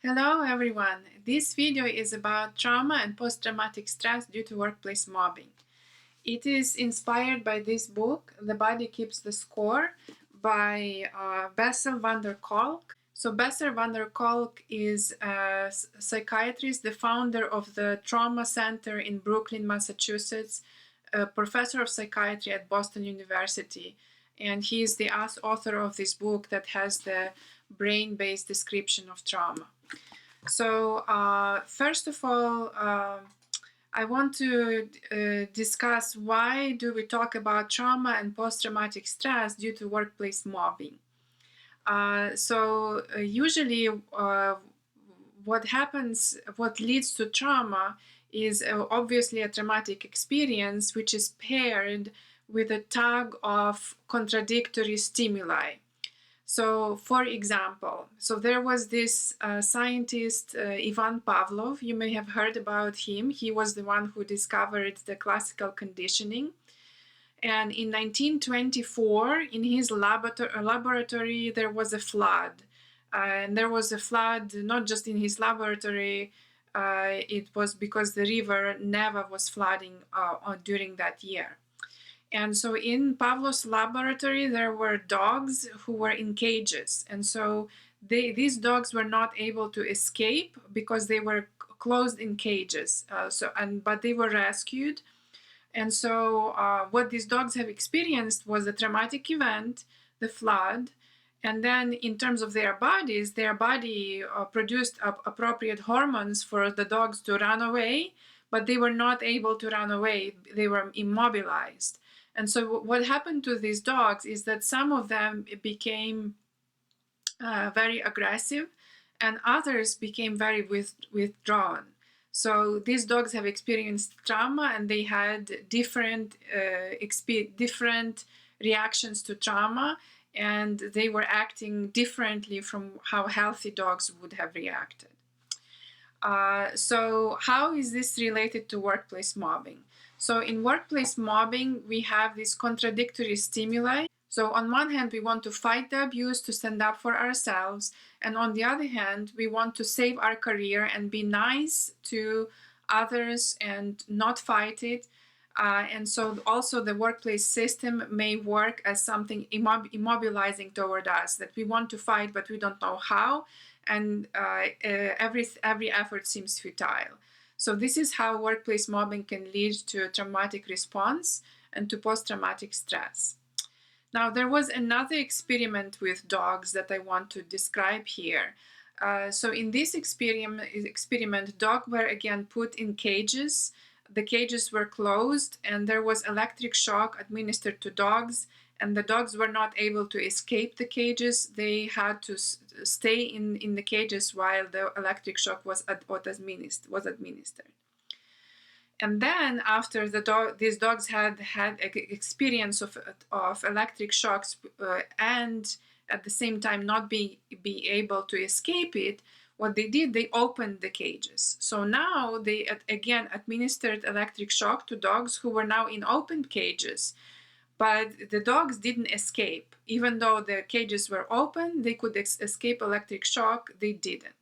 Hello everyone, this video is about trauma and post-traumatic stress due to workplace mobbing. It is inspired by this book, The Body Keeps the Score, by Bessel van der Kolk. So Bessel van der Kolk is a psychiatrist, the founder of the Trauma Center in Brooklyn, Massachusetts, a professor of psychiatry at Boston University. And he is the author of this book that has the brain-based description of trauma. So first of all, I want to discuss why do we talk about trauma and post-traumatic stress due to workplace mobbing. Usually what happens, what leads to trauma is obviously a traumatic experience which is paired with a tug of contradictory stimuli. So, for example, there was this scientist, Ivan Pavlov. You may have heard about him. He was the one who discovered the classical conditioning. And in 1924, in his laboratory, there was a flood. And there was a flood not just in his laboratory, it was because the river Neva was flooding during that year. And so in Pavlov's laboratory, there were dogs who were in cages. And so these dogs were not able to escape because they were closed in cages. But they were rescued. And so what these dogs have experienced was a traumatic event, the flood. And then in terms of their body produced appropriate hormones for the dogs to run away, but they were not able to run away. They were immobilized. And so what happened to these dogs is that some of them became very aggressive and others became very withdrawn. So these dogs have experienced trauma and they had different reactions to trauma, and they were acting differently from how healthy dogs would have reacted. So how is this related to workplace mobbing? So in workplace mobbing, we have these contradictory stimuli. So on one hand, we want to fight the abuse, to stand up for ourselves. And on the other hand, we want to save our career and be nice to others and not fight it. And so also the workplace system may work as something immobilizing toward us, that we want to fight, but we don't know how. And every effort seems futile. So this is how workplace mobbing can lead to a traumatic response and to post-traumatic stress. Now, there was another experiment with dogs that I want to describe here. So in this experiment, dogs were again put in cages. The cages were closed and there was electric shock administered to dogs, and the dogs were not able to escape the cages. They had to stay in the cages while the electric shock was administered. And then after these dogs had experience of electric shocks and at the same time not be able to escape it, what they did, they opened the cages. So now they again administered electric shock to dogs who were now in open cages. But the dogs didn't escape. Even though the cages were open, they could escape electric shock, they didn't.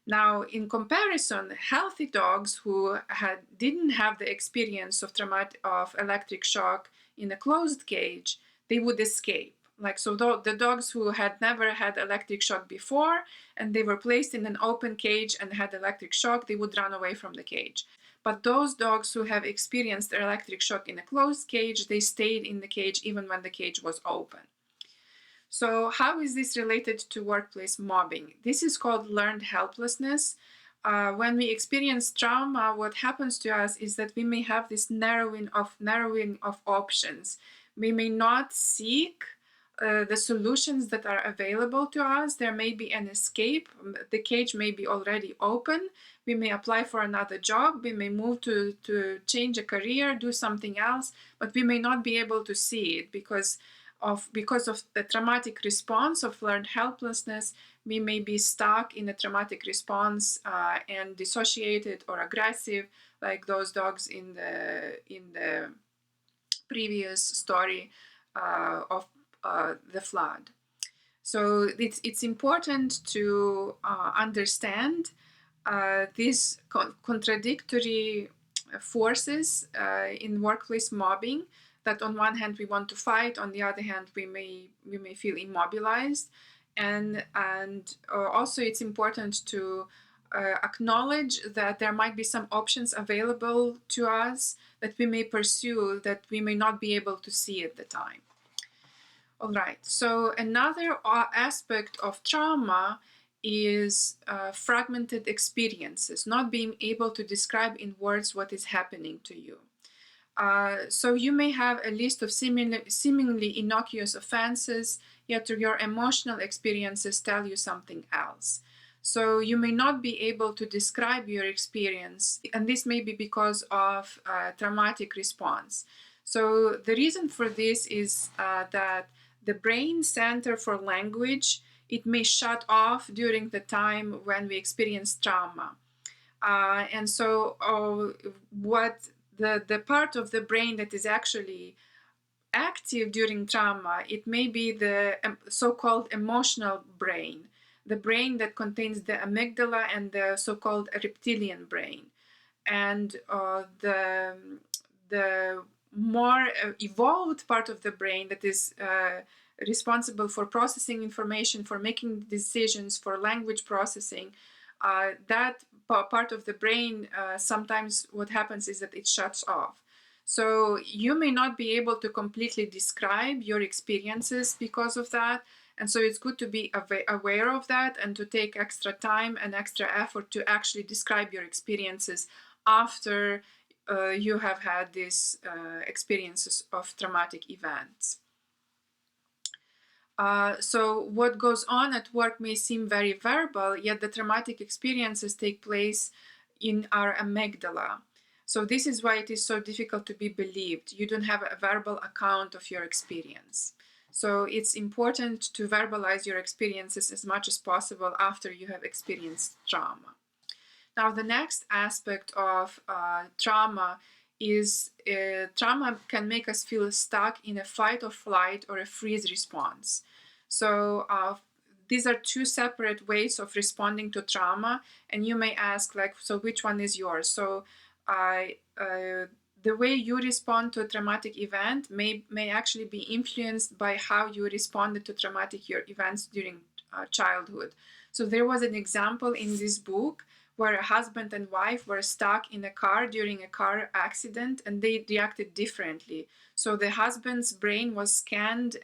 Now, in comparison, healthy dogs who didn't have the experience of electric shock in a closed cage, they would escape. The dogs who had never had electric shock before and they were placed in an open cage and had electric shock, they would run away from the cage. But those dogs who have experienced electric shock in a closed cage, they stayed in the cage even when the cage was open. So how is this related to workplace mobbing? This is called learned helplessness. When we experience trauma, what happens to us is that we may have this narrowing of options. We may not seek the solutions that are available to us. There may be an escape. The cage may be already open. We may apply for another job. We may move to change a career, do something else, but we may not be able to see it because of the traumatic response of learned helplessness. We may be stuck in a traumatic response and dissociated or aggressive, like those dogs in the previous story of the flood. So it's important to understand these contradictory forces in workplace mobbing, that on one hand we want to fight, on the other hand we may feel immobilized, and also it's important to acknowledge that there might be some options available to us that we may pursue that we may not be able to see at the time. All right, so another aspect of trauma is fragmented experiences, not being able to describe in words what is happening to you. So you may have a list of seemingly innocuous offenses, yet your emotional experiences tell you something else. So you may not be able to describe your experience, and this may be because of traumatic response. So the reason for this is that the brain center for language, it may shut off during the time when we experience trauma. And so what the part of the brain that is actually active during trauma, it may be the so-called emotional brain, the brain that contains the amygdala and the so-called reptilian brain. And the more evolved part of the brain that is responsible for processing information, for making decisions, for language processing, that part of the brain, sometimes what happens is that it shuts off. So you may not be able to completely describe your experiences because of that. And so it's good to be aware of that and to take extra time and extra effort to actually describe your experiences after you have had these experiences of traumatic events. So what goes on at work may seem very verbal, yet the traumatic experiences take place in our amygdala. So this is why it is so difficult to be believed. You don't have a verbal account of your experience. So it's important to verbalize your experiences as much as possible after you have experienced trauma. Now, the next aspect of trauma is trauma can make us feel stuck in a fight or flight or a freeze response. So these are two separate ways of responding to trauma, and you may ask, like, so which one is yours? So the way you respond to a traumatic event may actually be influenced by how you responded to traumatic events during childhood. So there was an example in this book where a husband and wife were stuck in a car during a car accident, and they reacted differently. So the husband's brain was scanned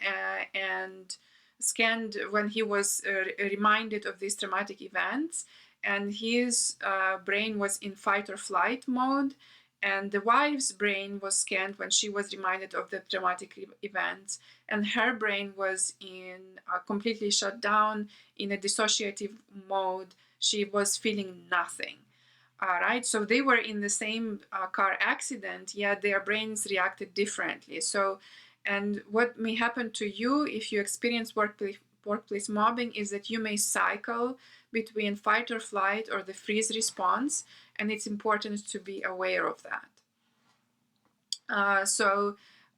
when he was reminded of these traumatic events, and his brain was in fight or flight mode, and the wife's brain was scanned when she was reminded of the traumatic events, and her brain was in completely shut down in a dissociative mode. She was feeling nothing. Right? So they were in the same car accident, yet their brains reacted differently. So, and what may happen to you if you experience workplace mobbing is that you may cycle between fight or flight or the freeze response, and it's important to be aware of that.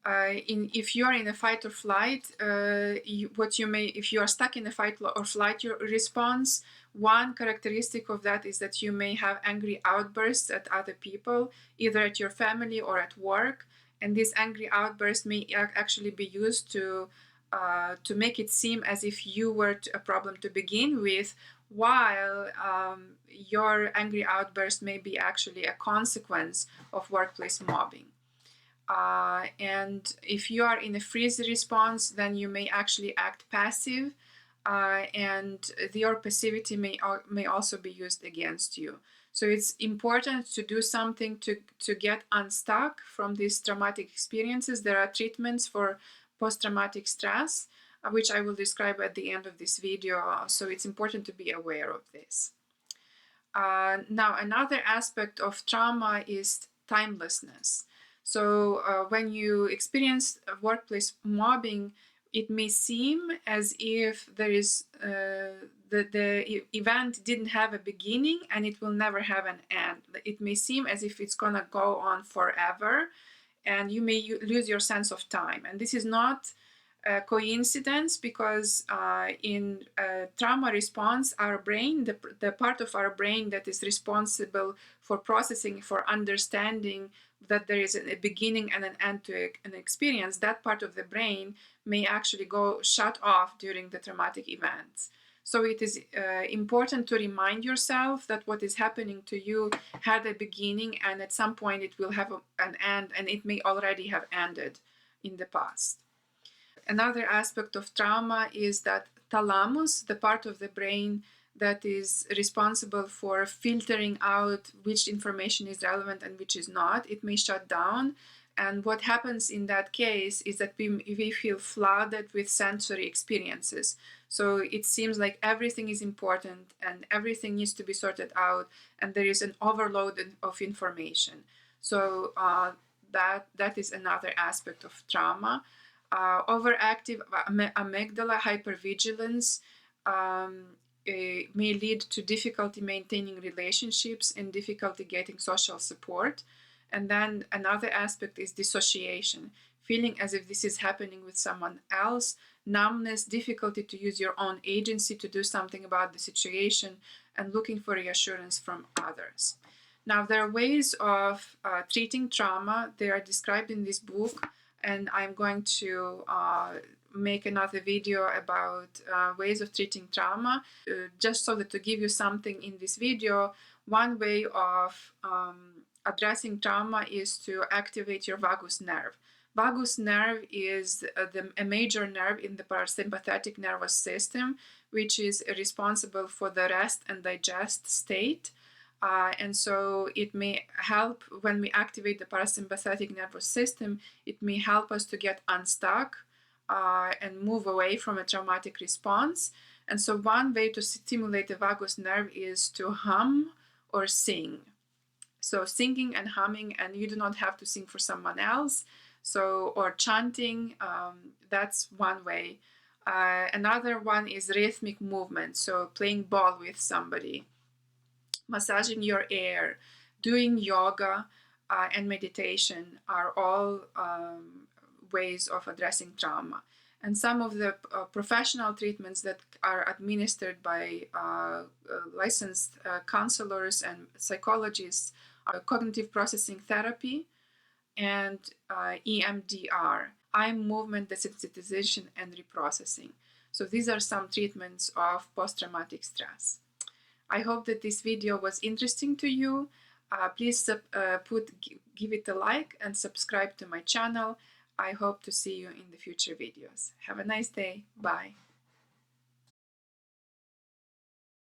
If you are in a fight or flight, if you are stuck in a fight or flight response, one characteristic of that is that you may have angry outbursts at other people, either at your family or at work, and these angry outbursts may actually be used to make it seem as if you were a problem to begin with, while your angry outburst may be actually a consequence of workplace mobbing. And if you are in a freeze response, then you may actually act passive, and your passivity may also be used against you. So it's important to do something to get unstuck from these traumatic experiences. There are treatments for post-traumatic stress, which I will describe at the end of this video. So it's important to be aware of this. Now, another aspect of trauma is timelessness. So when you experience workplace mobbing, it may seem as if there is the event didn't have a beginning and it will never have an end. It may seem as if it's gonna go on forever, and you may lose your sense of time. And this is not coincidence, because in trauma response, our brain, the part of our brain that is responsible for processing, for understanding that there is a beginning and an end to an experience, that part of the brain may actually go shut off during the traumatic events. So it is important to remind yourself that what is happening to you had a beginning, and at some point it will have an end, and it may already have ended in the past. Another aspect of trauma is that thalamus, the part of the brain that is responsible for filtering out which information is relevant and which is not, it may shut down. And what happens in that case is that we feel flooded with sensory experiences. So it seems like everything is important and everything needs to be sorted out, and there is an overload of information. So that is another aspect of trauma. Overactive amygdala hypervigilance may lead to difficulty maintaining relationships and difficulty getting social support. And then another aspect is dissociation, feeling as if this is happening with someone else, numbness, difficulty to use your own agency to do something about the situation, and looking for reassurance from others. Now, there are ways of treating trauma. They are described in this book, and I'm going to make another video about ways of treating trauma. Just so that to give you something in this video, one way of addressing trauma is to activate your vagus nerve. Vagus nerve is a major nerve in the parasympathetic nervous system, which is responsible for the rest and digest state. And so it may help when we activate the parasympathetic nervous system, it may help us to get unstuck and move away from a traumatic response. And so one way to stimulate the vagus nerve is to hum or sing. So singing and humming, and you do not have to sing for someone else. So, or chanting, that's one way. Another one is rhythmic movement. So playing ball with somebody, massaging your ear, doing yoga, and meditation are all ways of addressing trauma. And some of the professional treatments that are administered by licensed counselors and psychologists are cognitive processing therapy and EMDR, eye movement desensitization and reprocessing. So these are some treatments of post-traumatic stress. I hope that this video was interesting to you. Please give it a like and subscribe to my channel. I hope to see you in the future videos. Have a nice day. Bye.